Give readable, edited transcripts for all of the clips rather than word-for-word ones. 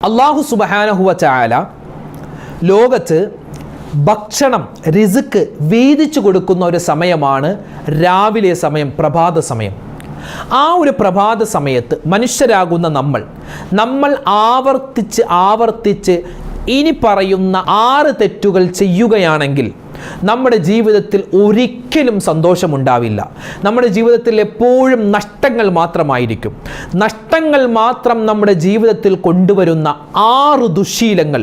അല്ലാഹു സുബ്ഹാനഹു വ തആല ലോകത്ത് ഭക്ഷണം റിസ്ക് വീതിച്ചു കൊടുക്കുന്ന ഒരു സമയമാണ് രാവിലെ സമയം, പ്രഭാത സമയം. ആ ഒരു പ്രഭാത സമയത്ത് മനുഷ്യരാകുന്ന നമ്മൾ ആവർത്തിച്ച് ഇനി പറയുന്ന 6 തെറ്റുകൾ ചെയ്യുകയാണെങ്കിൽ നമ്മുടെ ജീവിതത്തിൽ ഒരിക്കലും സന്തോഷമുണ്ടാവില്ല. നമ്മുടെ ജീവിതത്തിൽ എപ്പോഴും നഷ്ടങ്ങൾ മാത്രമായിരിക്കും. നഷ്ടങ്ങൾ മാത്രം നമ്മുടെ ജീവിതത്തിൽ കൊണ്ടുവരുന്ന 6 ദുശ്ശീലങ്ങൾ,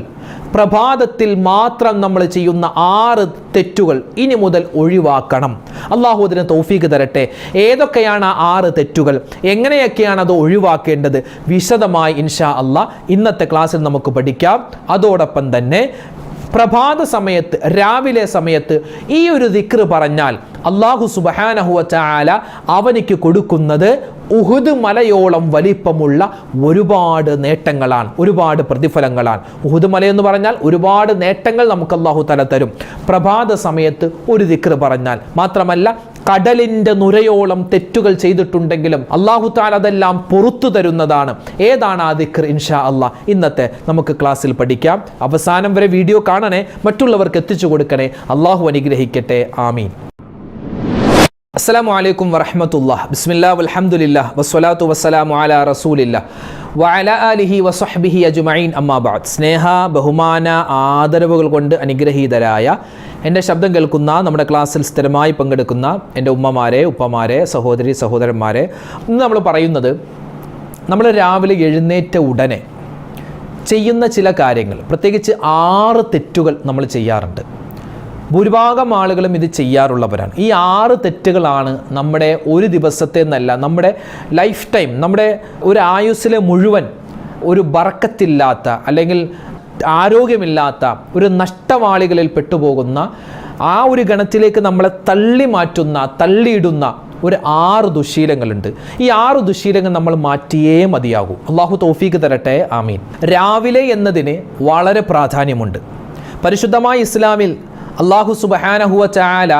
പ്രഭാതത്തിൽ മാത്രം നമ്മൾ ചെയ്യുന്ന 6 തെറ്റുകൾ ഇനി മുതൽ ഒഴിവാക്കണം. അള്ളാഹു അതിന് തൗഫീഖ് തരട്ടെ. ഏതൊക്കെയാണ് ആ 6 തെറ്റുകൾ, എങ്ങനെയൊക്കെയാണ് അത് ഒഴിവാക്കേണ്ടത്, വിശദമായി ഇൻഷാ അള്ളാഹ് ഇന്നത്തെ ക്ലാസ്സിൽ നമുക്ക് പഠിക്കാം. അതോടൊപ്പം തന്നെ പ്രഭാത സമയത്ത്, രാവിലെ സമയത്ത് ഈ ഒരു ദിക്ർ പറഞ്ഞാൽ അല്ലാഹു സുബ്ഹാനഹു വ തആല അവനിക്ക് കൊടുക്കുന്നത് ഉഹുദ് മലയോളം വലിപ്പമുള്ള ഒരുപാട് നേട്ടങ്ങളാണ്, ഒരുപാട് പ്രതിഫലങ്ങളാണ്. ഉഹുദ് മലയെന്ന് പറഞ്ഞാൽ ഒരുപാട് നേട്ടങ്ങൾ നമുക്ക് അല്ലാഹു തആല തരും പ്രഭാത സമയത്ത് ഒരു ദിക്ർ പറഞ്ഞാൽ. മാത്രമല്ല കടലിൻ്റെ നുരയോളം തെറ്റുകൾ ചെയ്തിട്ടുണ്ടെങ്കിലും അല്ലാഹു തആല അതെല്ലാം പുറത്തു തരുന്നതാണ്. ഏതാണ് ആ ദിക്ർ? ഇൻഷാ അല്ലാഹ് ഇന്നത്തെ നമുക്ക് ക്ലാസ്സിൽ പഠിക്കാം. അവസാനം വരെ വീഡിയോ കാണണേ, മറ്റുള്ളവർക്ക് എത്തിച്ചു കൊടുക്കണേ. അല്ലാഹു അനുഗ്രഹിക്കട്ടെ. ആമീൻ. അസ്സലാമു അലൈക്കും വറഹ്മത്തുള്ളാഹി. ബിസ്മില്ലാഹി വൽഹംദുലില്ലാഹി വസ്സലാത്തു വസ്സലാമു അലാ റസൂലില്ലാഹി വഅലാ ആലിഹി വസ്വഹ്ബിഹി അജ്മഈൻ. അമ്മാ ബഅദ്. സ്നേഹ, ബഹുമാന, ആദരവുകൾ കൊണ്ട് അനുഗ്രഹീതരായ എൻ്റെ ശബ്ദം കേൾക്കുന്ന, നമ്മുടെ ക്ലാസ്സിൽ സ്ഥിരമായി പങ്കെടുക്കുന്ന എൻ്റെ ഉമ്മമാരെ, ഉപ്പമാരെ, സഹോദരി സഹോദരന്മാരെ, ഇന്ന് നമ്മൾ പറയുന്നത് നമ്മൾ രാവിലെ എഴുന്നേറ്റ ഉടനെ ചെയ്യുന്ന ചില കാര്യങ്ങൾ, പ്രത്യേകിച്ച് 6 തെറ്റുകൾ നമ്മൾ ചെയ്യാറുണ്ട്. ഭൂരിഭാഗം ആളുകളും ഇത് ചെയ്യാറുള്ളവരാണ്. ഈ 6 തെറ്റുകളാണ് നമ്മുടെ ഒരു ദിവസത്തെ എന്നല്ല, നമ്മുടെ ലൈഫ് ടൈം, നമ്മുടെ ഒരു ആയുസ്സിലെ മുഴുവൻ ഒരു ബർക്കത്തില്ലാത്ത അല്ലെങ്കിൽ ആരോഗ്യമില്ലാത്ത ഒരു നഷ്ടവാളികളിൽ പെട്ടുപോകുന്ന ആ ഒരു ഗണത്തിലേക്ക് നമ്മളെ തള്ളിയിടുന്ന ഒരു 6 ദുശ്ശീലങ്ങളുണ്ട്. ഈ 6 ദുശ്ശീലങ്ങൾ നമ്മൾ മാറ്റിയേ മതിയാകൂ. അള്ളാഹു തൗഫീഖ് തരട്ടെ. ആമീൻ. രാവിലെ എന്നതിന് വളരെ പ്രാധാന്യമുണ്ട്. പരിശുദ്ധമായ ഇസ്ലാമിൽ അല്ലാഹു സുബ്ഹാനഹു വ തആല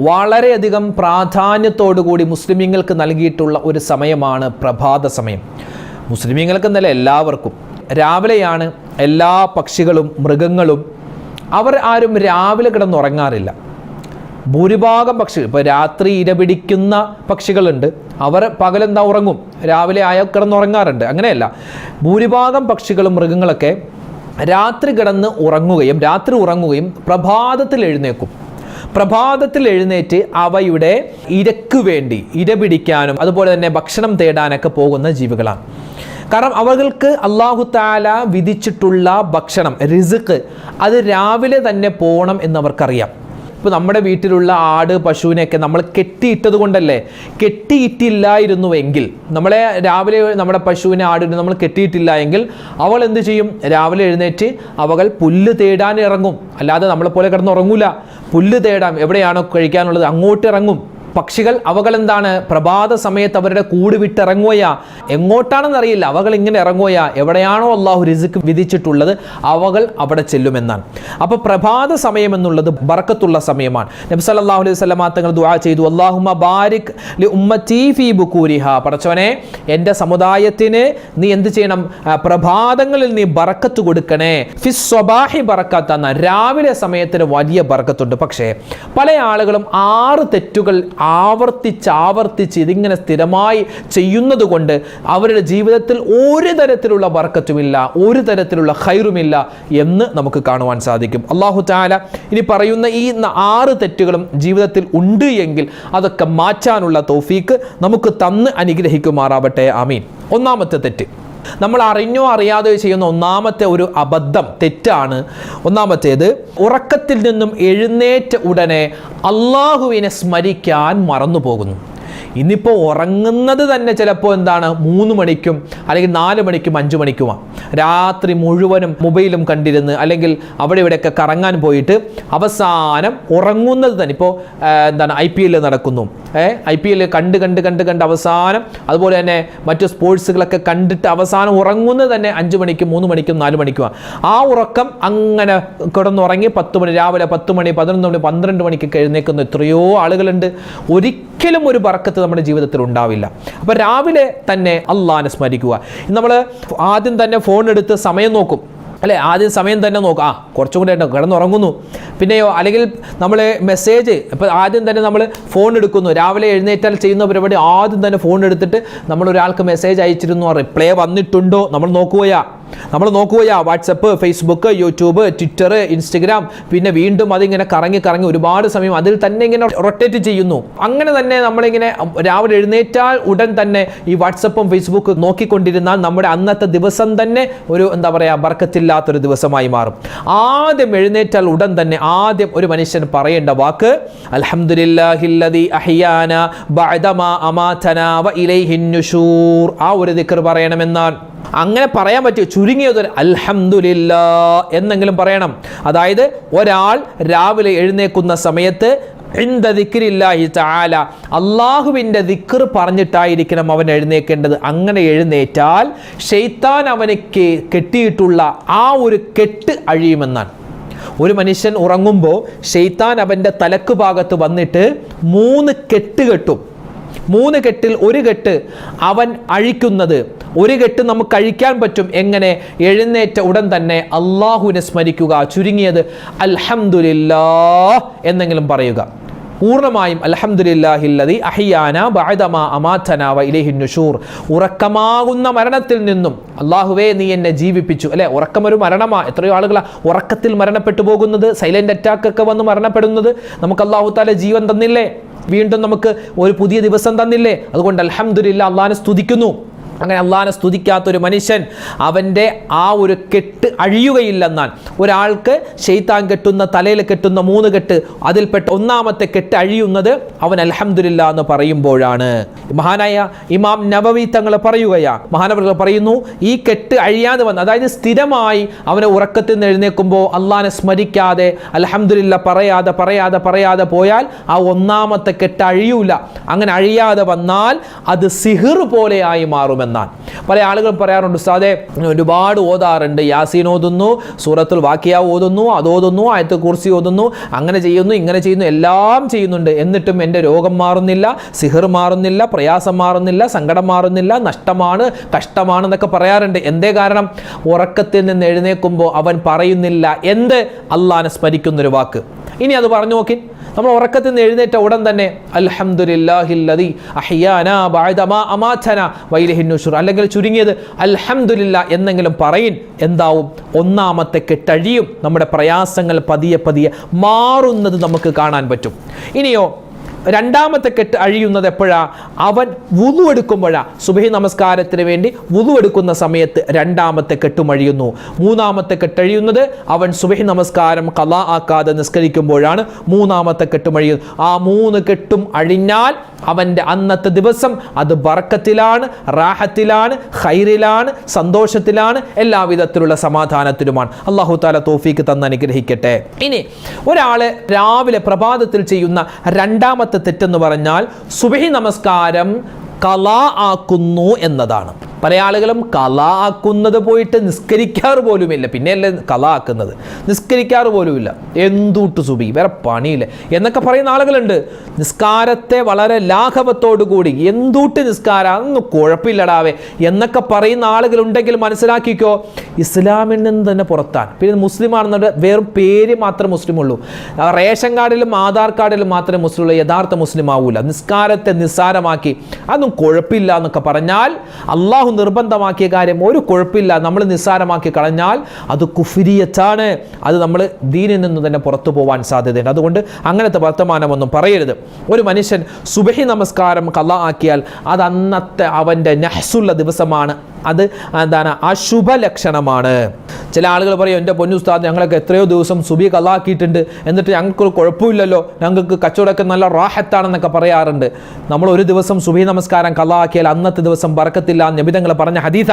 വളരെയധികം പ്രാധാന്യത്തോടുകൂടി മുസ്ലിമീങ്ങൾക്ക് നൽകിയിട്ടുള്ള ഒരു സമയമാണ് പ്രഭാത സമയം. മുസ്ലിമീങ്ങൾക്കെന്നല്ല, എല്ലാവർക്കും രാവിലെയാണ്. എല്ലാ പക്ഷികളും മൃഗങ്ങളും അവർ ആരും രാവിലെ കിടന്നുറങ്ങാറില്ല. ഭൂരിഭാഗം പക്ഷികൾ, ഇപ്പോൾ രാത്രി ഇരപിടിക്കുന്ന പക്ഷികളുണ്ട്, അവർ പകലെന്താ ഉറങ്ങും, രാവിലെ കിടന്നുറങ്ങാറുണ്ട്. അങ്ങനെയല്ല, ഭൂരിഭാഗം പക്ഷികളും മൃഗങ്ങളൊക്കെ രാത്രി കിടന്ന് ഉറങ്ങുകയും പ്രഭാതത്തിൽ എഴുന്നേക്കും. പ്രഭാതത്തിൽ എഴുന്നേറ്റ് അവയുടെ ഇരക്ക് വേണ്ടി ഇരപിടിക്കാനും അതുപോലെ തന്നെ ഭക്ഷണം തേടാനൊക്കെ പോകുന്ന ജീവികളാണ്. കാരണം അവർക്ക് അല്ലാഹു തആല വിധിച്ചിട്ടുള്ള ഭക്ഷണം, റിസ്ക്, അത് രാവിലെ തന്നെ പോകണം എന്നവർക്കറിയാം. ഇപ്പോൾ നമ്മുടെ വീട്ടിലുള്ള ആട്, പശുവിനെയൊക്കെ നമ്മൾ കെട്ടിയിട്ടത് കൊണ്ടല്ലേ. കെട്ടിയിട്ടില്ലായിരുന്നുവെങ്കിൽ, നമ്മളെ രാവിലെ നമ്മുടെ പശുവിനെ, ആടിനെ നമ്മൾ കെട്ടിയിട്ടില്ല എങ്കിൽ അവൾ എന്ത് ചെയ്യും? രാവിലെ എഴുന്നേറ്റ് അവകൾ പുല്ല് തേടാൻ ഇറങ്ങും. അല്ലാതെ നമ്മളെപ്പോലെ കിടന്നുറങ്ങൂല. പുല്ല് തേടാൻ, എവിടെയാണോ കഴിക്കാനുള്ളത് അങ്ങോട്ട് ഇറങ്ങും. പക്ഷികൾ, അവകളെന്താണ്, പ്രഭാത സമയത്ത് അവരുടെ കൂട് വിട്ടിറങ്ങുകയാ. എങ്ങോട്ടാണെന്നറിയില്ല, അവകൾ ഇങ്ങനെ ഇറങ്ങുകയാ. എവിടെയാണോ അള്ളാഹു റിസ്ക് വിധിച്ചിട്ടുള്ളത് അവകൾ അവിടെ ചെല്ലുമെന്നാണ്. അപ്പോൾ പ്രഭാത സമയം എന്നുള്ളത് ബർക്കത്തുള്ള സമയമാണ്. നബി സല്ലല്ലാഹു അലൈഹി വസല്ലം തങ്ങൾ ദുആ ചെയ്തു, അല്ലാഹുമ്മ ബാരിക് ലി ഉമ്മത്തി ഫീ ബുകൂരിഹാ. പടച്ചവനെ, എൻ്റെ സമുദായത്തിന് നീ എന്ത് ചെയ്യണം? പ്രഭാതങ്ങളിൽ നീ ബർക്കത്ത് കൊടുക്കണേ. ഫിസ് സ്വബാഹി ബർക്കത്ത് എന്ന രാവിലെ സമയത്തിന് വലിയ ബർക്കത്തുണ്ട്. പക്ഷേ പല ആളുകളും 6 തെറ്റുകൾ ആവർത്തിച്ച് ഇതിങ്ങനെ സ്ഥിരമായി ചെയ്യുന്നത് കൊണ്ട് അവരുടെ ജീവിതത്തിൽ ഒരു തരത്തിലുള്ള ബർക്കത്തുമില്ല, ഒരു തരത്തിലുള്ള ഖൈറുമില്ല എന്ന് നമുക്ക് കാണുവാൻ സാധിക്കും. അല്ലാഹു തആല ഇനി പറയുന്ന ഈ 6 തെറ്റുകളും ജീവിതത്തിൽ ഉണ്ട് എങ്കിൽ അതൊക്കെ മാറ്റാനുള്ള തൗഫീക്ക് നമുക്ക് തന്ന് അനുഗ്രഹിക്കുമാറാവട്ടെ. ആമീൻ. ഒന്നാമത്തെ തെറ്റ്, നമ്മൾ അറിഞ്ഞോ അറിയാതെയോ ചെയ്യുന്ന ഒന്നാമത്തെ ഒരു തെറ്റാണ്. ഒന്നാമത്തേത്, ഉറക്കത്തിൽ നിന്നും എഴുന്നേറ്റ ഉടനെ അള്ളാഹുവിനെ സ്മരിക്കാൻ മറന്നു പോകുന്നു. ഇന്നിപ്പോൾ ഉറങ്ങുന്നത് തന്നെ ചിലപ്പോൾ 3 മണിക്കും അല്ലെങ്കിൽ 4 മണിക്കും 5 മണിക്കുമാണ്. രാത്രി മുഴുവനും മൊബൈലും കണ്ടിരുന്ന് അല്ലെങ്കിൽ അവിടെ ഇവിടെയൊക്കെ കറങ്ങാൻ പോയിട്ട് അവസാനം ഉറങ്ങുന്നത് തന്നെ, ഇപ്പോൾ IPL നടക്കുന്നു, IPL കണ്ട് അവസാനം, അതുപോലെ തന്നെ മറ്റു സ്പോർട്സുകളൊക്കെ കണ്ടിട്ട് അവസാനം ഉറങ്ങുന്നത് തന്നെ 5 മണിക്കും 3 മണിക്കും 4 മണിക്കുമാണ്. ആ ഉറക്കം അങ്ങനെ കിടന്നുറങ്ങി 10 മണി, രാവിലെ 10 മണി, 11 മണി, 12 മണിക്കൊക്കെ എഴുന്നേക്കുന്ന എത്രയോ ആളുകളുണ്ട്. ഒരിക്കലും ഒരിക്കലും ഒരു ബർക്കത്ത് നമ്മുടെ ജീവിതത്തിൽ ഉണ്ടാവില്ല. അപ്പോൾ രാവിലെ തന്നെ അള്ളാഹിനെ സ്മരിക്കുക. നമ്മൾ ആദ്യം തന്നെ ഫോൺ എടുത്ത് സമയം നോക്കും അല്ലേ, ആദ്യം സമയം തന്നെ നോക്കുക, കുറച്ചും കൂടെ കിടന്നുറങ്ങുന്നു. പിന്നെയോ അല്ലെങ്കിൽ നമ്മൾ മെസ്സേജ് ഇപ്പോൾ ആദ്യം തന്നെ നമ്മൾ ഫോൺ എടുക്കുന്നു, രാവിലെ എഴുന്നേറ്റാൽ ചെയ്യുന്ന പരിപാടി ആദ്യം തന്നെ ഫോൺ എടുത്തിട്ട് നമ്മൾ ഒരാൾക്ക് മെസ്സേജ് അയച്ചിരുന്നു, റിപ്ലൈ വന്നിട്ടുണ്ടോ നമ്മൾ നോക്കുകയാ WhatsApp, Facebook, YouTube, Twitter, Instagram, പിന്നെ വീണ്ടും അതിങ്ങനെ കറങ്ങി ഒരുപാട് സമയം അതിൽ തന്നെ ഇങ്ങനെ റൊട്ടേറ്റ് ചെയ്യുന്നു. അങ്ങനെ തന്നെ നമ്മളിങ്ങനെ രാവിലെ എഴുന്നേറ്റാൽ ഉടൻ തന്നെ ഈ വാട്സപ്പും ഫേസ്ബുക്ക് നോക്കിക്കൊണ്ടിരുന്നാൽ നമ്മുടെ അന്നത്തെ ദിവസം തന്നെ ഒരു എന്താ പറയുക ബർക്കത്തില്ലാത്തൊരു ദിവസമായി മാറും. ആദ്യം എഴുന്നേറ്റാൽ ഉടൻ തന്നെ ആദ്യം ഒരു മനുഷ്യൻ പറയേണ്ട വാക്ക് അൽഹംദുലില്ലാഹില്ലദീ അഹ്യാനാ ബഅദമാ അമാതനാ വ ഇലൈഹിൻ നുശൂർ. ആ ഒരു ദിക്ർ പറയണമെന്നാണ്. അങ്ങനെ പറയാൻ പറ്റും, ചുരുങ്ങിയത് അൽഹംദുലില്ലാ എന്നെങ്കിലും പറയണം. അതായത് ഒരാൾ രാവിലെ എഴുന്നേക്കുന്ന സമയത്ത് ഇൻദ ദിക്രില്ലാഹി തആല അല്ലാഹുവിൻ്റെ ദിക്ർ പറഞ്ഞിട്ടായിരിക്കണം അവൻ എഴുന്നേൽക്കേണ്ടത്. അങ്ങനെ എഴുന്നേറ്റാൽ ശൈത്താൻ അവനക്ക് കെട്ടിയിട്ടുള്ള ആ ഒരു കെട്ട് അഴിയുമെന്നാണ്. ഒരു മനുഷ്യൻ ഉറങ്ങുമ്പോൾ ശൈത്താൻ അവൻ്റെ തലക്ക് ഭാഗത്ത് വന്നിട്ട് 3 കെട്ട് കെട്ടും. 3 കെട്ടിൽ ഒരു കെട്ട് അവൻ അഴിക്കുന്നത്, ഒരു കെട്ട് നമുക്ക് അഴിക്കാൻ പറ്റും. എങ്ങനെ? എഴുന്നേറ്റ ഉടൻ തന്നെ അള്ളാഹുവിനെ സ്മരിക്കുക, ചുരുങ്ങിയത് അൽഹംദുലില്ലാഹ് എന്നെങ്കിലും പറയുക. പൂർണ്ണമായും അൽഹംദുലില്ലാഹില്ലദീ അഹ്യാനാ ബഅദമാ അമാതനാ വ ഇലൈഹിൻ നുശൂർ. ഉറക്കമാകുന്ന മരണത്തിൽ നിന്നും അല്ലാഹുവേ നീ എന്നെ ജീവിപ്പിച്ചു. അല്ലെ, ഉറക്കം ഒരു മരണമാ. എത്രയോ ആളുകളാ ഉറക്കത്തിൽ മരണപ്പെട്ടു പോകുന്നത്, സൈലന്റ് അറ്റാക്ക് ഒക്കെ വന്ന് മരണപ്പെടുന്നത്. നമുക്ക് അല്ലാഹു തആല ജീവൻ തന്നില്ലേ, വീണ്ടും നമുക്ക് ഒരു പുതിയ ദിവസം തന്നില്ലേ. അതുകൊണ്ട് അൽഹംദുലില്ലാഹ് അല്ലാഹുവിനെ സ്തുതിക്കുന്നു. അങ്ങനെ അള്ളാഹിനെ സ്തുതിക്കാത്തൊരു മനുഷ്യൻ അവൻ്റെ ആ ഒരു കെട്ട് അഴിയുകയില്ലെന്നാൽ. ഒരാൾക്ക് ശൈത്താൻ കെട്ടുന്ന തലയിൽ കെട്ടുന്ന 3 കെട്ട് അതിൽപ്പെട്ട 1-ാമത്തെ കെട്ട് അഴിയുന്നത് അവൻ അൽഹംദുലില്ലാഹ് എന്ന് പറയുമ്പോഴാണ്. മഹാനായ ഇമാം നബവി തങ്ങൾ മഹാനവറുകൾ പറയുന്നു, ഈ കെട്ട് അഴിയാതെ വന്ന്, അതായത് സ്ഥിരമായി അവനെ ഉറക്കത്തിൽ നിന്ന് എഴുന്നേൽക്കുമ്പോൾ അള്ളാഹിനെ സ്മരിക്കാതെ അൽഹംദുലില്ലാഹ് പറയാതെ പോയാൽ ആ 1-ാമത്തെ കെട്ട് അഴിയൂല. അങ്ങനെ അഴിയാതെ വന്നാൽ അത് സിഹിർ പോലെയായി മാറുമെന്ന്. പല ആളുകളും പറയാറുണ്ട്, ഉസ്താദേ ഒരുപാട് ഓതാറുണ്ട്, യാസീൻ ഓതുന്നു, സൂറത്തുൽ വാഖിയ ഓതുന്നു, അതോതുന്നു, ആയത്തുൽ കുർസി ഓതുന്നു, അങ്ങനെ ചെയ്യുന്നു, ഇങ്ങനെ ചെയ്യുന്നു, എല്ലാം ചെയ്യുന്നുണ്ട്, എന്നിട്ടും എൻ്റെ രോഗം മാറുന്നില്ല, സിഹിർ മാറുന്നില്ല, പ്രയാസം മാറുന്നില്ല, സങ്കടം മാറുന്നില്ല, നഷ്ടമാണ്, കഷ്ടമാണെന്നൊക്കെ പറയാറുണ്ട്. എന്തേ കാരണം? ഉറക്കത്തിൽ നിന്ന് എഴുന്നേൽക്കുമ്പോൾ അവൻ പറയുന്നില്ല എന്ത്? അള്ളാഹിനെ സ്മരിക്കുന്നൊരു വാക്ക്. ഇനി അത് പറഞ്ഞു നോക്കി, നമ്മൾ ഉറക്കത്തിൽ നിന്ന് എഴുന്നേറ്റ ഉടൻ തന്നെ അൽഹംദുലില്ലാഹില്ലദീ അഹ്യാനാ ബഅദമാ അമാതനാ വ ഇലൈഹിൻ നുശൂർ, അല്ലെങ്കിൽ ചുരുങ്ങിയത് അൽഹംദുലില്ലാഹ് എന്നെങ്കിലും പറയിൻ. എന്താവും? 1-ാമത്തെ കെട്ടഴിയും. നമ്മുടെ പ്രയാസങ്ങൾ പതിയെ മാറുന്നത് നമുക്ക് കാണാൻ പറ്റും. ഇനിയോ 2-ാമത്തെ കെട്ട് അഴിയുന്നത് എപ്പോഴാ? അവൻ വുളു എടുക്കുമ്പോഴാ. സുബഹി നമസ്കാരത്തിന് വേണ്ടി വുളു എടുക്കുന്ന സമയത്ത് 2-ാമത്തെ കെട്ടും അഴിയുന്നു. 3-ാമത്തെ കെട്ടഴിയുന്നത് അവൻ സുബഹി നമസ്കാരം ഖളാ ആക്കാതെ നിസ്കരിക്കുമ്പോഴാണ് 3-ാമത്തെ കെട്ടും അഴിയുന്നത്. ആ 3 കെട്ടും അഴിഞ്ഞാൽ അവൻ്റെ അന്നത്തെ ദിവസം അത് ബർക്കത്തിലാണ്, റാഹത്തിലാണ്, ഖൈറിലാണ്, സന്തോഷത്തിലാണ്, എല്ലാവിധത്തിലുള്ള സമാധാനത്തിലുമാണ്. അല്ലാഹു തആല തൗഫീഖ് തന്ന് അനുഗ്രഹിക്കട്ടെ. ഇനി ഒരാൾ രാവിലെ പ്രഭാതത്തിൽ ചെയ്യുന്ന 2-ാമത്തെ തെറ്റെന്ന് പറഞ്ഞാൽ സുബഹി നമസ്കാരം ഖളാ ആക്കുന്നു എന്നതാണ്. പല ആളുകളും ഖളാ ആക്കുന്നത് പോയിട്ട് നിസ്കരിക്കാറ് പോലുമില്ല, പിന്നെയല്ലേ ഖളാ ആക്കുന്നത്, നിസ്കരിക്കാറ് പോലുമില്ല. എന്തുട്ട് സുബഹി, വേറെ പണിയില്ല എന്നൊക്കെ പറയുന്ന ആളുകളുണ്ട്. നിസ്കാരത്തെ വളരെ ലാഘവത്തോടു കൂടി എന്തുട്ട് നിസ്കാരം, അതൊന്നും കുഴപ്പമില്ലടാവേ എന്നൊക്കെ പറയുന്ന ആളുകളുണ്ടെങ്കിൽ മനസ്സിലാക്കിക്കോ, ഇസ്ലാമിൽ നിന്ന് തന്നെ പുറത്താണ്. പിന്നെ മുസ്ലിമാണെന്നുണ്ട് വെറും പേര് മാത്രമേ മുസ്ലിമുള്ളൂ. റേഷൻ കാർഡിലും ആധാർ കാർഡിലും മാത്രമേ മുസ്ലിമുള്ളൂ, യഥാർത്ഥ മുസ്ലിം ആവൂല. നിസ്കാരത്തെ നിസ്സാരമാക്കി അതൊന്നും കുഴപ്പമില്ല എന്നൊക്കെ പറഞ്ഞാൽ, അള്ളാഹു നിർബന്ധമാക്കിയ കാര്യം ഒരു കുഴപ്പമില്ല നമ്മൾ നിസ്സാരമാക്കി കളഞ്ഞാൽ അത് കുഫ്രിയത്താണ്. അത് നമ്മൾ ദീനിൽ നിന്ന് തന്നെ പുറത്തു പോകാൻ സാധ്യതയുണ്ട്. അതുകൊണ്ട് അങ്ങനത്തെ വർത്തമാനമൊന്നും പറയരുത്. ഒരു മനുഷ്യൻ സുബഹി നമസ്കാരം ഖളാ ആക്കിയാൽ അത് അന്നത്തെ അവൻ്റെ നഹ്സുള്ള ദിവസമാണ്, അത് എന്താണ്? അശുഭ ലക്ഷണമാണ്. ചില ആളുകൾ പറയും, എൻ്റെ പൊന്നുസ്താദ് ഞങ്ങളൊക്കെ എത്രയോ ദിവസം സുബഹി ഖളാ ആക്കിയിട്ടുണ്ട്, എന്നിട്ട് ഞങ്ങൾക്കൊരു കുഴപ്പമില്ലല്ലോ, ഞങ്ങൾക്ക് കച്ചവടമൊക്കെ നല്ല റാഹത്താണെന്നൊക്കെ പറയാറുണ്ട്. നമ്മൾ ഒരു ദിവസം സുബഹി നമസ്കാരം ഖളാ ആക്കിയാൽ അന്നത്തെ ദിവസം ബർക്കത്തില്ല. നബി തങ്ങൾ പറഞ്ഞ ഹദീസ.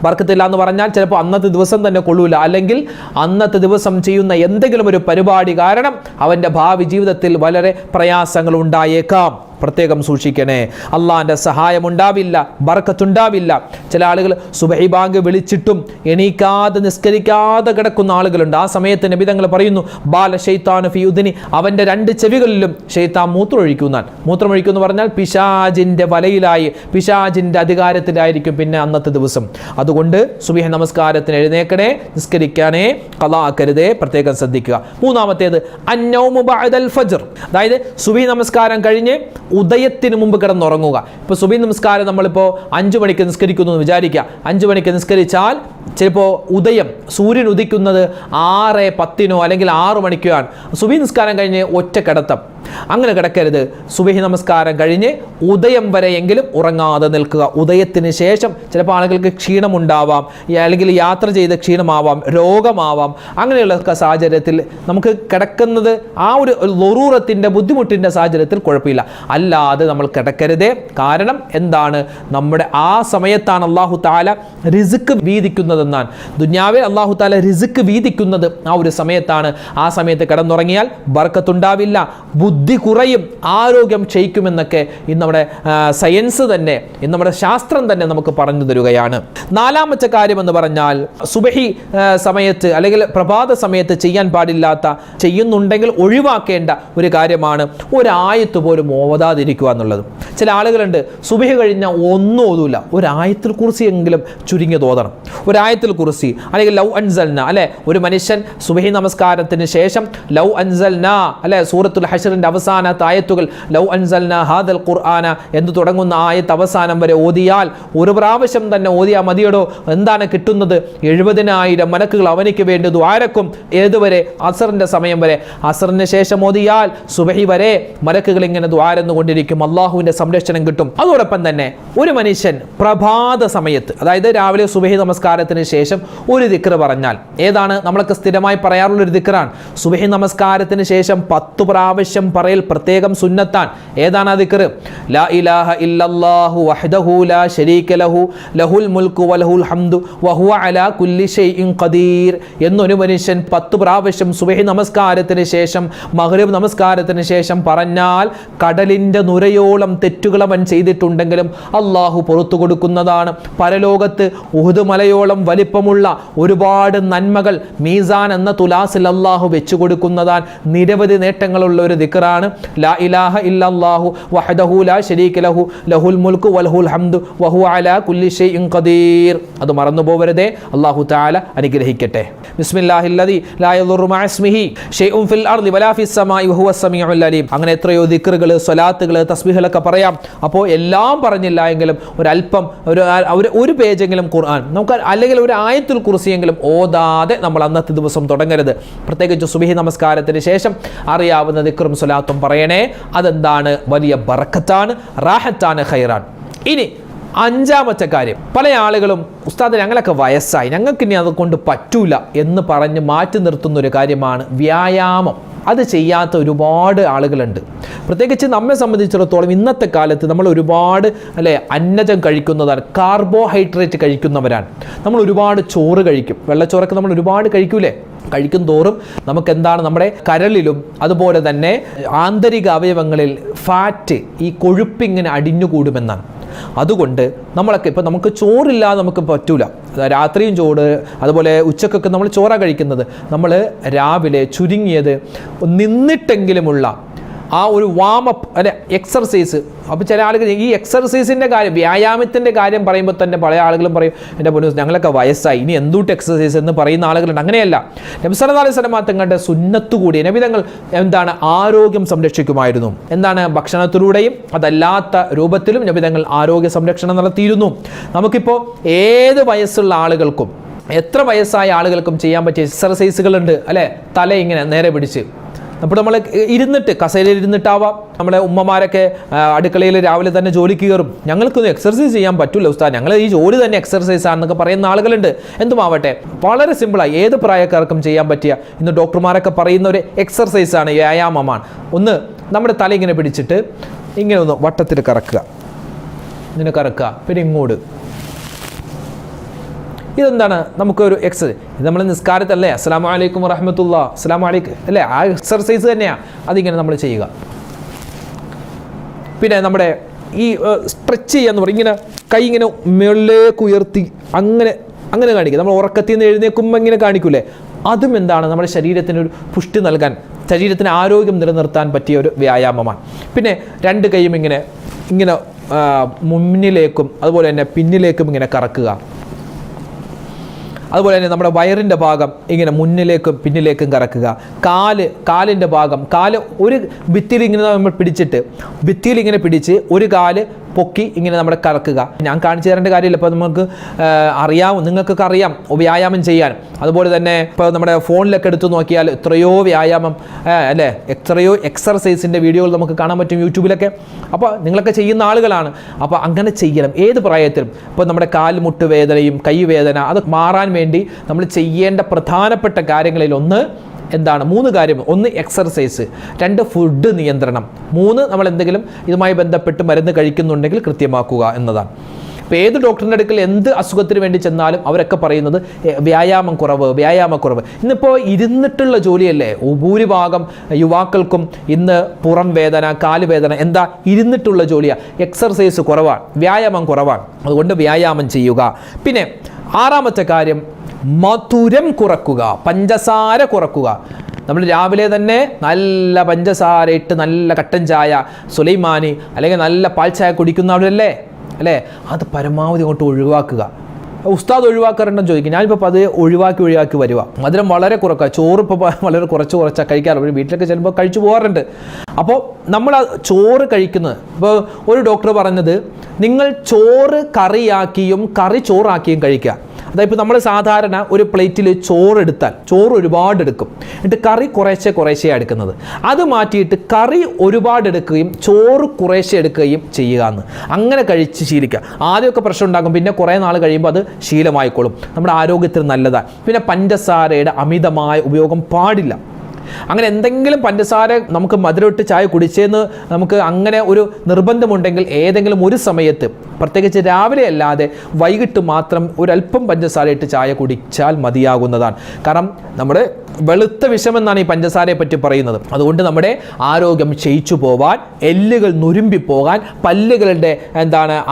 ബർക്കത്തില്ല എന്ന് പറഞ്ഞാൽ ചിലപ്പോൾ അന്നത്തെ ദിവസം തന്നെ കൊള്ളൂല, അല്ലെങ്കിൽ അന്നത്തെ ദിവസം ചെയ്യുന്ന എന്തെങ്കിലും ഒരു പരിപാടി കാരണം അവൻ്റെ ഭാവി ജീവിതത്തിൽ വളരെ പ്രയാസങ്ങൾ ഉണ്ടായേക്കാം. പ്രത്യേകം സൂക്ഷിക്കണേ. അള്ളാഹിൻ്റെ സഹായം ഉണ്ടാവില്ല, ബർക്കത്തുണ്ടാവില്ല. ചില ആളുകൾ സുബഹി ബാങ്ക് വിളിച്ചിട്ടും എണീക്കാതെ നിസ്കരിക്കാതെ കിടക്കുന്ന ആളുകളുണ്ട്. ആ സമയത്ത് നബി തങ്ങൾ പറയുന്നു, ബാല ശൈത്താനു ഫീ ഉദ്നി, അവൻ്റെ 2 ചെവികളിലും ശൈത്താൻ മൂത്രമൊഴിക്കുന്നാണ്. മൂത്രമൊഴിക്കുമെന്ന് പറഞ്ഞാൽ പിശാചിൻ്റെ വലയിലായി, പിശാചിൻ്റെ അധികാരത്തിലായിരിക്കും പിന്നെ അന്നത്തെ ദിവസം. അതുകൊണ്ട് സുബഹി നമസ്കാരത്തിന് എഴുന്നേക്കണേ, നിസ്കരിക്കാനേ, ഖളാ ആക്കരുതേ, പ്രത്യേകം ശ്രദ്ധിക്കുക. മൂന്നാമത്തേത് അന്നൗമു ബഅദൽ ഫജ്ർ, അതായത് സുബഹി നമസ്കാരം കഴിഞ്ഞ് ഉദയത്തിന് മുമ്പ് കിടന്നുറങ്ങുക. ഇപ്പോൾ സുബഹി നമസ്കാരം നമ്മളിപ്പോൾ 5 മണിക്ക് നിസ്കരിക്കുന്നു എന്ന് വിചാരിക്കുക. 5 മണിക്ക് നിസ്കരിച്ചാൽ ചിലപ്പോൾ ഉദയം, സൂര്യൻ ഉദിക്കുന്നത് 6:10 അല്ലെങ്കിൽ 6 മണിക്കോ ആണ്. സുബഹി നിസ്കാരം കഴിഞ്ഞ് ഒറ്റ കിടത്തം, അങ്ങനെ കിടക്കരുത്. സുബഹി നമസ്കാരം കഴിഞ്ഞ് ഉദയം വരെയെങ്കിലും ഉറങ്ങാതെ നിൽക്കുക. ഉദയത്തിന് ശേഷം ചിലപ്പോൾ ആളുകൾക്ക് ക്ഷീണമുണ്ടാവാം, അല്ലെങ്കിൽ യാത്ര ചെയ്ത് ക്ഷീണമാവാം, രോഗമാവാം. അങ്ങനെയുള്ള സാഹചര്യത്തിൽ നമുക്ക് കിടക്കുന്നത് ആ ഒരു ലറൂറത്തിൻ്റെ ബുദ്ധിമുട്ടിൻ്റെ സാഹചര്യത്തിൽ കുഴപ്പമില്ല. അല്ലാതെ നമ്മൾ കിടക്കരുതേ. കാരണം എന്താണ്? നമ്മുടെ ആ സമയത്താണ് അല്ലാഹു തആല റിസ്ക് വീതിക്കുന്നതെന്നാണ്. ദുനിയാവിൽ അല്ലാഹു തആല റിസ്ക് വീതിക്കുന്നത് ആ ഒരു സമയത്താണ്. ആ സമയത്ത് കിടന്നുറങ്ങിയാൽ ബർക്കത്തുണ്ടാവില്ല, ബുദ്ധി കുറയും, ആരോഗ്യം ക്ഷയിക്കുമെന്നൊക്കെ ഇന്ന് നമ്മുടെ സയൻസ് തന്നെ, ഇന്ന് നമ്മുടെ ശാസ്ത്രം തന്നെ നമുക്ക് പറഞ്ഞു തരികയാണ്. നാലാമത്തെ കാര്യം എന്ന് പറഞ്ഞാൽ സുബഹി സമയത്ത് അല്ലെങ്കിൽ പ്രഭാത സമയത്ത് ചെയ്യാൻ പാടില്ലാത്ത, ചെയ്യുന്നുണ്ടെങ്കിൽ ഒഴിവാക്കേണ്ട ഒരു കാര്യമാണ് ഒരായത്ത് പോലും ഓതാതിരിക്കുക എന്നുള്ളത്. ചില ആളുകളുണ്ട് സുബഹി കഴിഞ്ഞാൽ ഒന്നും ഓതൂല, ഒരായത്തുൽ കുർസി എങ്കിലും ചുരുങ്ങിയത് ഓതണം. ഒരായത്തുൽ കുർസി അല്ലെങ്കിൽ ലൗ അൻസൽന, അല്ലെ ഒരു മനുഷ്യൻ സുബഹി നമസ്കാരത്തിന് ശേഷം ലൗ അൻസൽന, അല്ലെ സൂറത്തുൽ ഹശ്റിന്റെ അവസാനത്തെ ആയത്തുകൾ ലൗ അൻസൽന ഹാദൽ ഖുർആന എന്ന് തുടങ്ങുന്ന ആയത്ത് അവസാനം വരെ ഓതിയാൽ, ഒരു പ്രാവശ്യം തന്നെ ഓതിയാൽ മതിയടോ. എന്താണ് കിട്ടുന്നത്? 70,000 മലക്കുകൾ അവനിക്ക് വേണ്ടി ദുആരക്കും. ഏതുവരെ? അസറിന്റെ സമയം വരെ. അസറിന് ശേഷം ഓതിയാൽ സുബഹി വരെ മലക്കുകൾ ഇങ്ങനെ ദുആരന്നുകൊണ്ടിരിക്കും. അള്ളാഹുവിന്റെ സംരക്ഷണം കിട്ടും. അതോടൊപ്പം തന്നെ ഒരു മനുഷ്യൻ പ്രഭാത സമയത്ത്, അതായത് രാവിലെ സുബഹി നമസ്കാരത്തിന് ശേഷം ഒരു ദിക്ർ പറഞ്ഞാൽ, ഏതാണ് നമ്മളൊക്കെ സ്ഥിരമായി പറയാറുള്ളൊരു ദിക്റാണ്. സുബഹി നമസ്കാരത്തിന് ശേഷം 10 പ്രാവശ്യം പറയൽ പ്രത്യേകം സുന്നത്താൻ. ഏതാണ് ആ ദിക്ർ? ലാ ഇലാഹ ഇല്ലല്ലാഹു വഹ്ദഹു ലാ ശരീക ലഹു ലഹുൽ മുൽക്കു വലഹുൽ ഹംദു വഹുവ അലാ കുല്ലി ഷൈഇൻ ഖദീർ എന്നൊരു മനുഷ്യൻ 10 പ്രാവശ്യം സുബഹി നമസ്കാരത്തിന് ശേഷം മഗ്രിബ് നമസ്കാരത്തിന് ശേഷം പറഞ്ഞാൽ കടലിൻ്റെ നുരയോളം തെറ്റുകൾ അവൻ ചെയ്തിട്ടുണ്ടെങ്കിലും അള്ളാഹു പുറത്തു കൊടുക്കുന്നതാണ്. പരലോകത്ത് ഉഹുദ് മലയോളം വലിപ്പമുള്ള ഒരുപാട് നന്മകൾ മീസാൻ എന്ന തുലാസിൽ അള്ളാഹു വെച്ചു കൊടുക്കുന്നതാണ്. നിരവധി നേട്ടങ്ങളുള്ള ഒരു ദിക്റാണ് ലാ ഇലാഹ ഇല്ലല്ലാഹു വഹ്ദഹു ലാ ശരീക ലഹു ലഹുൽ മുൽക്കു വലഹുൽ ഹംദു വഹുവ അലാ കുല്ലി ഷൈഇൻ ഖദീർ. അത് മറന്നു പോവരുതേ. അല്ലാഹു തആല അനുഗ്രഹിക്കട്ടെ. ബിസ്മില്ലാഹില്ലദി ലാ യദുറു മഅ ഇസ്മിഹി ഷൈഉൻ ഫിൽ അർളി വലാ ഫിസ് സമാഇ വഹുവസ് സമീഉൽ അലീം. അങ്ങനെ എത്രയോ ദിക്റുകൾ, സ്വലാത്തുകൾ, തസ്ബീഹുകളൊക്കെ പറയാം. അപ്പോൾ എല്ലാം പറഞ്ഞില്ല എങ്കിലും ഒരല്പം ഒരു പേജെങ്കിലും ഖുർആൻ നമുക്ക്, അല്ലെങ്കിൽ ഒരു ആയത്തുൽ കുർസിയെങ്കിലും ഓതാതെ നമ്മൾ അന്നത്തെ ദിവസം തുടങ്ങരുത്. പ്രത്യേകിച്ച് സുബഹി നമസ്കാരത്തിന് ശേഷം അറിയാവുന്ന ദിക്റും സ്വലാത്തും പറയണേ. അതെന്താണ്? വലിയ ബറക്കത്താണ്, റാഹത്താണ്, ഖൈറാൻ. ഇനി 5ാമത്തെ കാര്യം, പല ആളുകളും ഉസ്താദ് ഞങ്ങളൊക്കെ വയസ്സായി, ഞങ്ങൾക്ക് ഇനി അതുകൊണ്ട് പറ്റൂല എന്ന് പറഞ്ഞ് മാറ്റി നിർത്തുന്ന ഒരു കാര്യമാണ് വ്യായാമം. അത് ചെയ്യാത്ത ഒരുപാട് ആളുകളുണ്ട്. പ്രത്യേകിച്ച് നമ്മെ സംബന്ധിച്ചിടത്തോളം ഇന്നത്തെ കാലത്ത് നമ്മൾ ഒരുപാട് അന്നജം കഴിക്കുന്നതാണ്, കാർബോഹൈഡ്രേറ്റ് കഴിക്കുന്നവരാണ്. നമ്മൾ ഒരുപാട് ചോറ് കഴിക്കും, വെള്ളച്ചോറൊക്കെ നമ്മൾ ഒരുപാട് കഴിക്കൂലേ? കഴിക്കും തോറും നമുക്ക് എന്താണ്, നമ്മുടെ കരളിലും അതുപോലെ തന്നെ ആന്തരിക അവയവങ്ങളിൽ ഫാറ്റ്, ഈ കൊഴുപ്പിങ്ങനെ അടിഞ്ഞുകൂടുമെന്നാണ്. അതുകൊണ്ട് നമ്മളൊക്കെ ഇപ്പോൾ നമുക്ക് ചോറില്ലാതെ നമുക്ക് പറ്റൂല. രാത്രിയും ചോറ്, അതുപോലെ ഉച്ചക്കൊക്കെ നമ്മൾ ചോറാണ് കഴിക്കുന്നത്. നമ്മൾ രാവിലെ ചുരുങ്ങിയത് നിന്നിട്ടെങ്കിലുമുള്ള ആ ഒരു വാമപ്പ്, അല്ലെ, എക്സർസൈസ്. അപ്പോൾ ചില ആളുകൾ ഈ എക്സർസൈസിൻ്റെ കാര്യം, വ്യായാമത്തിൻ്റെ കാര്യം പറയുമ്പോൾ തന്നെ പല ആളുകളും പറയും, എൻ്റെ പൊന്നു ഞങ്ങളൊക്കെ വയസ്സായി, ഇനി എന്തുട്ട് എക്സർസൈസ് എന്ന് പറയുന്ന ആളുകളുണ്ട്. അങ്ങനെയല്ല. നബി സല്ലല്ലാഹു അലൈഹി വസല്ലം തങ്ങളുടെ സുന്നത്ത് കൂടി നബി തങ്ങൾ എന്താണ് ആരോഗ്യം സംരക്ഷിക്കുമായിരുന്നു. എന്താണ്? ഭക്ഷണത്തിലൂടെയും അതല്ലാത്ത രൂപത്തിലും നബി തങ്ങൾ ആരോഗ്യ സംരക്ഷണം നടത്തിയിരുന്നു. നമുക്കിപ്പോൾ ഏത് വയസ്സുള്ള ആളുകൾക്കും എത്ര വയസ്സായ ആളുകൾക്കും ചെയ്യാൻ പറ്റിയ എക്സർസൈസുകളുണ്ട്, അല്ലേ? തല ഇങ്ങനെ നേരെ പിടിച്ച്, അപ്പോൾ നമ്മൾ ഇരുന്നിട്ട്, കസേരയിൽ ഇരുന്നിട്ടാവാം. നമ്മുടെ ഉമ്മമാരൊക്കെ അടുക്കളയിൽ രാവിലെ തന്നെ ജോലിക്ക് കയറും. ഞങ്ങൾക്കൊന്നും എക്സർസൈസ് ചെയ്യാൻ പറ്റില്ല ഉസ്താദ്, ഞങ്ങൾ ഈ ജോലി തന്നെ എക്സർസൈസ് ആണെന്നൊക്കെ പറയുന്ന ആളുകളുണ്ട്. എന്തുമാവട്ടെ, വളരെ സിമ്പിളായി ഏത് പ്രായക്കാർക്കും ചെയ്യാൻ പറ്റിയ, ഇന്ന് ഡോക്ടർമാരൊക്കെ പറയുന്ന ഒരു എക്സർസൈസാണ്, വ്യായാമമാണ്. ഒന്ന് നമ്മുടെ തല ഇങ്ങനെ പിടിച്ചിട്ട് ഇങ്ങനെ ഒന്ന് വട്ടത്തിൽ കറക്കുക, ഇങ്ങനെ കറക്കുക, പിന്നെ ഇങ്ങോട്ട്. ഇതെന്താണ്? നമുക്കൊരു എക്സസൈസ്. ഇത് നമ്മൾ നിസ്കാരത്തല്ലേ അസ്സലാമു അലൈക്കും വറഹ്മത്തുള്ളാ, അസ്സലാമു അലൈക്കും, അല്ലേ? ആ എക്സർസൈസ് തന്നെയാണ്. അതിങ്ങനെ നമ്മൾ ചെയ്യുക. പിന്നെ നമ്മുടെ ഈ സ്ട്രെച്ച് ചെയ്യാന്ന് പറയും, ഇങ്ങനെ കൈ ഇങ്ങനെ മുകളിലേക്ക് ഉയർത്തി അങ്ങനെ കാണിക്കുക. നമ്മൾ ഉറക്കത്തിൽ നിന്ന് എഴുന്നേൽക്കുമ്പോൾ ഇങ്ങനെ കാണിക്കൂലേ, അതും എന്താണ് നമ്മുടെ ശരീരത്തിനൊരു പുഷ്ടി നൽകാൻ, ശരീരത്തിന് ആരോഗ്യം നിലനിർത്താൻ പറ്റിയ ഒരു വ്യായാമമാണ്. പിന്നെ 2 കൈയും ഇങ്ങനെ മുന്നിലേക്കും അതുപോലെ തന്നെ പിന്നിലേക്കും ഇങ്ങനെ കറക്കുക. അതുപോലെ തന്നെ നമ്മുടെ വയറിൻ്റെ ഭാഗം ഇങ്ങനെ മുന്നിലേക്കും പിന്നിലേക്കും കറക്കുക. കാലിൻ്റെ ഭാഗം, ഒരു ഭിത്തിയിൽ ഇങ്ങനെ നമ്മൾ പിടിച്ചിട്ട് ഭിത്തിയിൽ ഇങ്ങനെ പിടിച്ച് ഒരു കാല് പൊക്കി ഇങ്ങനെ നമ്മുടെ കറക്കുക. ഞാൻ കാണിച്ചു തരേണ്ട കാര്യമില്ല, ഇപ്പോൾ നമുക്ക് നിങ്ങൾക്കൊക്കെ അറിയാം വ്യായാമം ചെയ്യാൻ. അതുപോലെ തന്നെ ഇപ്പോൾ നമ്മുടെ ഫോണിലൊക്കെ എടുത്തു നോക്കിയാൽ എത്രയോ വ്യായാമം അല്ലേ, എത്രയോ എക്സർസൈസിൻ്റെ വീഡിയോകൾ നമുക്ക് കാണാൻ പറ്റും യൂട്യൂബിലൊക്കെ. അപ്പോൾ നിങ്ങളൊക്കെ ചെയ്യുന്ന ആളുകളാണ്, അപ്പോൾ അങ്ങനെ ചെയ്യണം ഏത് പ്രായത്തിലും. ഇപ്പോൾ നമ്മുടെ കാൽമുട്ട് വേദനയും കൈ വേദന അത് മാറാൻ വേണ്ടി നമ്മൾ ചെയ്യേണ്ട പ്രധാനപ്പെട്ട കാര്യങ്ങളിൽ ഒന്ന് എന്താണ്? 3 കാര്യം. 1 എക്സർസൈസ്, 2 ഫുഡ് നിയന്ത്രണം, 3 നമ്മൾ എന്തെങ്കിലും ഇതുമായി ബന്ധപ്പെട്ട് മരുന്ന് കഴിക്കുന്നുണ്ടെങ്കിൽ കൃത്യമാക്കുക എന്നതാണ്. ഇപ്പോൾ ഏത് ഡോക്ടറിൻ്റെ അടുക്കൽ എന്ത് അസുഖത്തിന് വേണ്ടി ചെന്നാലും അവരൊക്കെ പറയുന്നത് വ്യായാമക്കുറവ്. ഇന്നിപ്പോൾ ഇരുന്നിട്ടുള്ള ജോലിയല്ലേ ഭൂരിഭാഗം യുവാക്കൾക്കും. ഇന്ന് പുറം വേദന, കാലുവേദന, എന്താ? ഇരുന്നിട്ടുള്ള ജോലിയാണ്. എക്സർസൈസ് കുറവാണ്, വ്യായാമം കുറവാണ്. അതുകൊണ്ട് വ്യായാമം ചെയ്യുക. പിന്നെ 6ാമത്തെ കാര്യം മധുരം കുറക്കുക, പഞ്ചസാര കുറക്കുക. നമ്മൾ രാവിലെ തന്നെ നല്ല പഞ്ചസാര ഇട്ട് നല്ല കട്ടൻ ചായ, സുലൈമാനി അല്ലെങ്കിൽ നല്ല പാൽ ചായ കുടിക്കുന്നവരല്ലേ അല്ലേ, അത് പരമാവധി അങ്ങോട്ട് ഒഴിവാക്കുക. ഉസ്താദ് ഒഴിവാക്കാറുണ്ടെന്ന് ചോദിക്കും. ഞാനിപ്പോൾ അത് ഒഴിവാക്കി വരിക. മധുരം വളരെ കുറക്കുക. ചോറ് ഇപ്പോൾ വളരെ കുറച്ച് കഴിക്കാറുണ്ട്. വീട്ടിലൊക്കെ ചെല്ലുമ്പോൾ കഴിച്ചു പോകാറുണ്ട്. അപ്പോൾ നമ്മൾ ചോറ് കഴിക്കുന്നത്, ഇപ്പോൾ ഒരു ഡോക്ടർ പറഞ്ഞത് നിങ്ങൾ ചോറ് കറിയാക്കിയും കറി ചോറാക്കിയും കഴിക്കുക. അതായത് ഇപ്പോൾ നമ്മൾ സാധാരണ ഒരു പ്ലേറ്റിൽ ചോറെടുത്താൽ ചോറ് ഒരുപാട് എടുക്കും, എന്നിട്ട് കറി കുറേശ്ശെ എടുക്കുന്നത്. അത് മാറ്റിയിട്ട് കറി ഒരുപാട് എടുക്കുകയും ചോറ് കുറേശ്ശെ എടുക്കുകയും ചെയ്യുക എന്ന്, അങ്ങനെ കഴിച്ച് ശീലിക്കുക. ആദ്യമൊക്കെ പ്രശ്നം ഉണ്ടാകും, പിന്നെ കുറേ നാൾ കഴിയുമ്പോൾ അത് ശീലമായിക്കോളും. നമ്മുടെ ആരോഗ്യത്തിന് നല്ലതാണ്. പിന്നെ പഞ്ചസാരയുടെ അമിതമായ ഉപയോഗം പാടില്ല. അങ്ങനെ എന്തെങ്കിലും പഞ്ചസാര നമുക്ക് മധുരമിട്ട് ചായ കുടിച്ചെന്ന് നമുക്ക് അങ്ങനെ ഒരു നിർബന്ധമുണ്ടെങ്കിൽ ഏതെങ്കിലും ഒരു സമയത്ത്, പ്രത്യേകിച്ച് രാവിലെ അല്ലാതെ വൈകിട്ട് മാത്രം ഒരല്പം പഞ്ചസാര ഇട്ട് ചായ കുടിച്ചാൽ മതിയാകുന്നതാണ്. കാരണം നമ്മുടെ വെളുത്ത വിഷമെന്നാണ് ഈ പഞ്ചസാരയെ പറ്റി പറയുന്നത്. അതുകൊണ്ട് നമ്മുടെ ആരോഗ്യം ക്ഷയിച്ചു പോവാൻ, എല്ലുകൾ നുരുമ്പി പോകാൻ, പല്ലുകളുടെ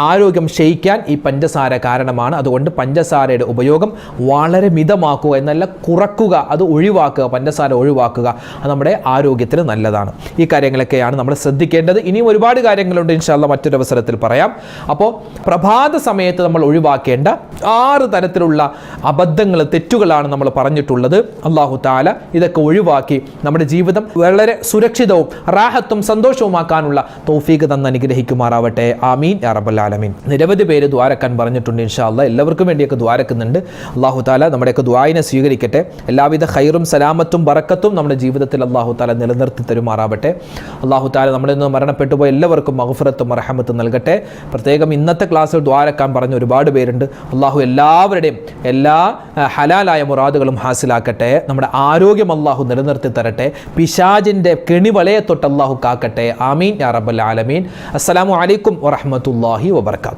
ആരോഗ്യം ക്ഷയിക്കാൻ ഈ പഞ്ചസാര കാരണമാണ്. അതുകൊണ്ട് പഞ്ചസാരയുടെ ഉപയോഗം വളരെ മിതമാക്കുക എന്നല്ല, കുറക്കുക, അത് ഒഴിവാക്കുക, പഞ്ചസാര ഒഴിവാക്കുക. അത് നമ്മുടെ ആരോഗ്യത്തിന് നല്ലതാണ്. ഈ കാര്യങ്ങളൊക്കെയാണ് നമ്മൾ ശ്രദ്ധിക്കേണ്ടത്. ഇനിയും ഒരുപാട് കാര്യങ്ങളുണ്ട്, ഇൻഷാ അല്ലാഹ് മറ്റൊരു അവസരത്തിൽ പറയാം. അപ്പോൾ പ്രഭാത സമയത്ത് നമ്മൾ ഒഴിവാക്കേണ്ട 6 തരത്തിലുള്ള അബദ്ധങ്ങൾ, തെറ്റുകളാണ് നമ്മൾ പറഞ്ഞിട്ടുള്ളത്. അല്ലാഹു തആല ഇതൊക്കെ ഒഴിവാക്കി നമ്മുടെ ജീവിതം വളരെ സുരക്ഷിതവും റാഹത്തും സന്തോഷവുമാക്കാനുള്ള തൗഫീഖ് തന്ന് അനുഗ്രഹിക്കുമാറാവട്ടെ. ആമീൻ യാ റബ്ബൽ ആലമീൻ. നിരവധി പേര് ദുആരക്കാൻ പറഞ്ഞിട്ടുണ്ട്. ഇൻഷാ അല്ലാഹ് എല്ലാവർക്കും വേണ്ടിയൊക്കെ ദുആരക്കുന്നുണ്ട്. അല്ലാഹു തആല നമ്മുടെയൊക്കെ ദുആയിനെ സ്വീകരിക്കട്ടെ. എല്ലാവിധ ഖൈറും സലാമത്തും ബറക്കത്തും നമ്മുടെ ജീവിതത്തിൽ അല്ലാഹു തആല നിലനിർത്തി തരുമാറാവട്ടെ. അല്ലാഹു തആല നമ്മളിൽ നിന്ന് മരണപ്പെട്ടു പോയ എല്ലാവർക്കും മഗ്ഫിറത്തും റഹ്മത്തും നൽകട്ടെ. പ്രത്യേകം ഇന്നത്തെ ക്ലാസ്സിൽ ദുആരക്കാൻ പറഞ്ഞ ഒരുപാട് പേരുണ്ട്. അല്ലാഹു എല്ലാവരുടെയും എല്ലാ ഹലാലായ മുറാദുകളും ഹാസിലാക്കട്ടെ. നമ്മുടെ ആരോഗ്യം അല്ലാഹു നിലനിർത്തി തരട്ടെ. പിശാചിൻ്റെ കെണിവലയെ തൊട്ട് അല്ലാഹു കാക്കട്ടെ. ആമീൻ യാ റബ്ബൽ ആലമീൻ. അസ്സലാമു അലൈക്കും വറഹ്മത്തുള്ളാഹി വബറകാതുഹു.